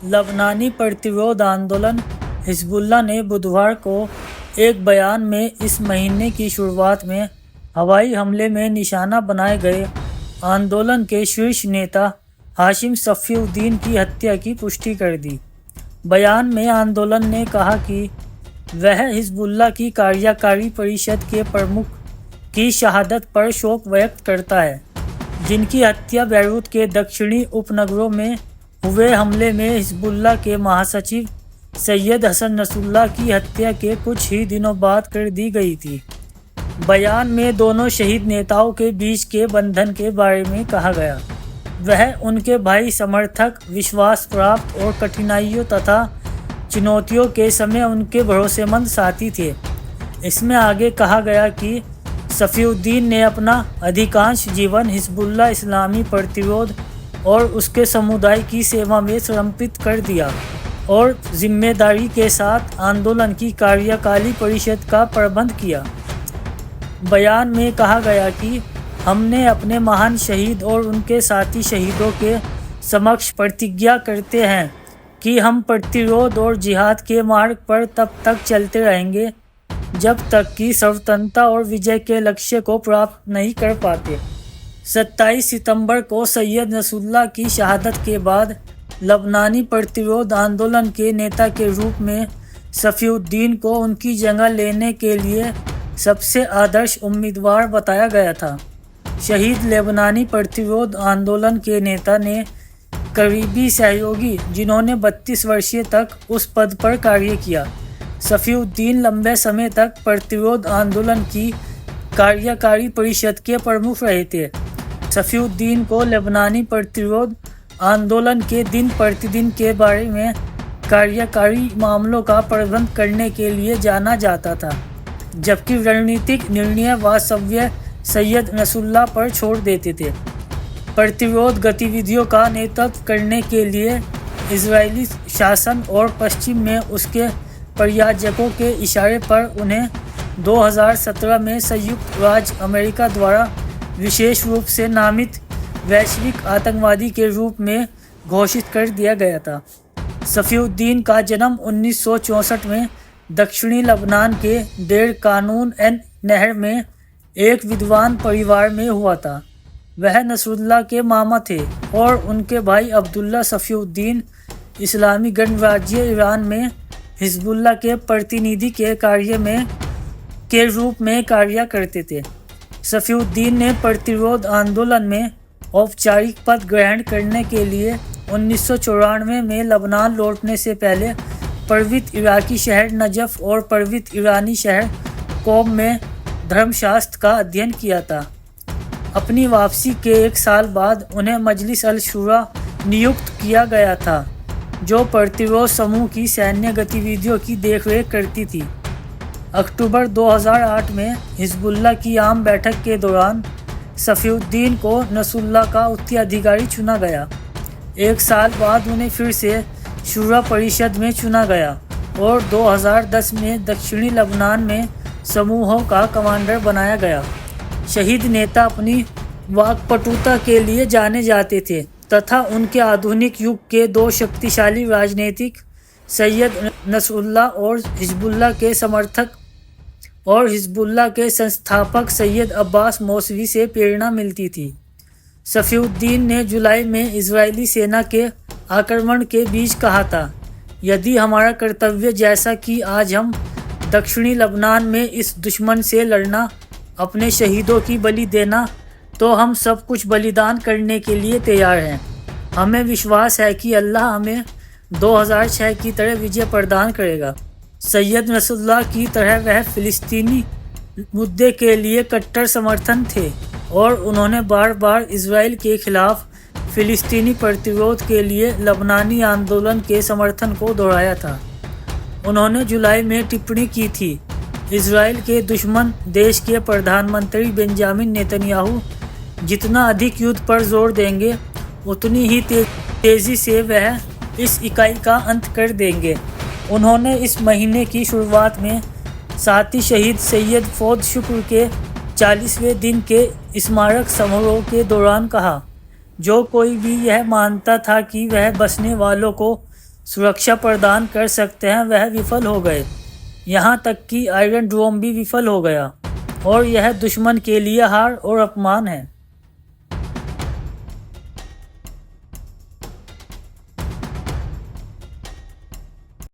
लबनानी प्रतिरोध आंदोलन हिजबुल्लाह ने बुधवार को एक बयान में इस महीने की शुरुआत में हवाई हमले में निशाना बनाए गए आंदोलन के शीर्ष नेता हाशिम सफ़ीउद्दीन की हत्या की पुष्टि कर दी। बयान में आंदोलन ने कहा कि वह हिजबुल्लाह की कार्यकारी परिषद के प्रमुख की शहादत पर शोक व्यक्त करता है, जिनकी हत्या बैरूत के दक्षिणी उपनगरों में हुए हमले में हिजबुल्लाह के महासचिव सैयद हसन नसरुल्लाह की हत्या के कुछ ही दिनों बाद कर दी गई थी। बयान में दोनों शहीद नेताओं के बीच के बंधन के बारे में कहा गया। वह उनके भाई, समर्थक, विश्वास प्राप्त और कठिनाइयों तथा चुनौतियों के समय उनके भरोसेमंद साथी थे। इसमें आगे कहा गया कि सफ़ीउद्दीन ने अपना अधिकांश जीवन हिजबुल्लाह इस्लामी प्रतिरोध और उसके समुदाय की सेवा में समर्पित कर दिया और जिम्मेदारी के साथ आंदोलन की कार्यकारी परिषद का प्रबंध किया। बयान में कहा गया कि हमने अपने महान शहीद और उनके साथी शहीदों के समक्ष प्रतिज्ञा करते हैं कि हम प्रतिरोध और जिहाद के मार्ग पर तब तक चलते रहेंगे जब तक कि स्वतंत्रता और विजय के लक्ष्य को प्राप्त नहीं कर पाते। 27 सितंबर को सैयद नसरुल्लाह की शहादत के बाद लबनानी प्रतिरोध आंदोलन के नेता के रूप में सफ़ीउद्दीन को उनकी जगह लेने के लिए सबसे आदर्श उम्मीदवार बताया गया था। शहीद लेबनानी प्रतिरोध आंदोलन के नेता ने करीबी सहयोगी, जिन्होंने 32 वर्षीय तक उस पद पर कार्य किया। सफ़ीउद्दीन लंबे समय तक प्रतिरोध आंदोलन की कार्यकारी परिषद के प्रमुख रहे थे। सफ़ीउद्दीन को लेबनानी प्रतिरोध आंदोलन के दिन प्रतिदिन के बारे में कार्यकारी मामलों का प्रबंध करने के लिए जाना जाता था, जबकि रणनीतिक निर्णय वास्तव्य सैयद नसरुल्लाह पर छोड़ देते थे। प्रतिरोध गतिविधियों का नेतृत्व करने के लिए इजरायली शासन और पश्चिम में उसके प्रयाजकों के इशारे पर उन्हें 2017 में संयुक्त राज्य अमेरिका द्वारा विशेष रूप से नामित वैश्विक आतंकवादी के रूप में घोषित कर दिया गया था। सफ़ीउद्दीन का जन्म 1964 में दक्षिणी लबनान के देर कानून एन नहर में एक विद्वान परिवार में हुआ था। वह नसरुल्लाह के मामा थे और उनके भाई अब्दुल्ला सफ़ीउद्दीन इस्लामी गणराज्य ईरान में हिजबुल्लाह के प्रतिनिधि के कार्य में के रूप में कार्य करते थे। सफ़ीउद्दीन ने प्रतिरोध आंदोलन में औपचारिक पद ग्रहण करने के लिए 1994 में लबनान लौटने से पहले पवित्र इराकी शहर नजफ और पवित्र ईरानी शहर कोम में धर्मशास्त्र का अध्ययन किया था। अपनी वापसी के एक साल बाद उन्हें मजलिस अल शूरा नियुक्त किया गया था, जो प्रतिरोध समूह की सैन्य गतिविधियों की देखरेख करती थी। अक्टूबर 2008 में हिजबुल्लाह की आम बैठक के दौरान सफ़ीउद्दीन को नसरुल्लाह का उत्तराधिकारी चुना गया। एक साल बाद उन्हें फिर से शूरा परिषद में चुना गया और 2010 में दक्षिणी लबनान में समूहों का कमांडर बनाया गया। शहीद नेता अपनी वाकपटुता के लिए जाने जाते थे तथा उनके आधुनिक युग के दो शक्तिशाली राजनीतिक सैयद नसरुल्लाह और हिजबुल्लाह के समर्थक और हिजबुल्लाह के संस्थापक सैयद अब्बास मौसवी से प्रेरणा मिलती थी। सफ़ीउद्दीन ने जुलाई में इजरायली सेना के आक्रमण के बीच कहा था, यदि हमारा कर्तव्य जैसा कि आज हम दक्षिणी लबनान में इस दुश्मन से लड़ना, अपने शहीदों की बलि देना, तो हम सब कुछ बलिदान करने के लिए तैयार हैं। हमें विश्वास है कि अल्लाह हमें 2006 की तरह विजय प्रदान करेगा। सैयद नसरुल्लाह की तरह वह फ़िलिस्तीनी मुद्दे के लिए कट्टर समर्थन थे और उन्होंने बार बार इजराइल के खिलाफ फ़िलिस्तीनी प्रतिरोध के लिए लबनानी आंदोलन के समर्थन को दोहराया था। उन्होंने जुलाई में टिप्पणी की थी, इजराइल के दुश्मन देश के प्रधानमंत्री बेंजामिन नेतन्याहू जितना अधिक युद्ध पर जोर देंगे, उतनी ही तेज़ी से वह इस इकाई का अंत कर देंगे। उन्होंने इस महीने की शुरुआत में साथी शहीद सैयद फौद शुक्र के 40वें दिन के स्मारक समारोह के दौरान कहा, जो कोई भी यह मानता था कि वह बसने वालों को सुरक्षा प्रदान कर सकते हैं वह विफल हो गए। यहाँ तक कि आयरन डोम भी विफल हो गया और यह दुश्मन के लिए हार और अपमान है।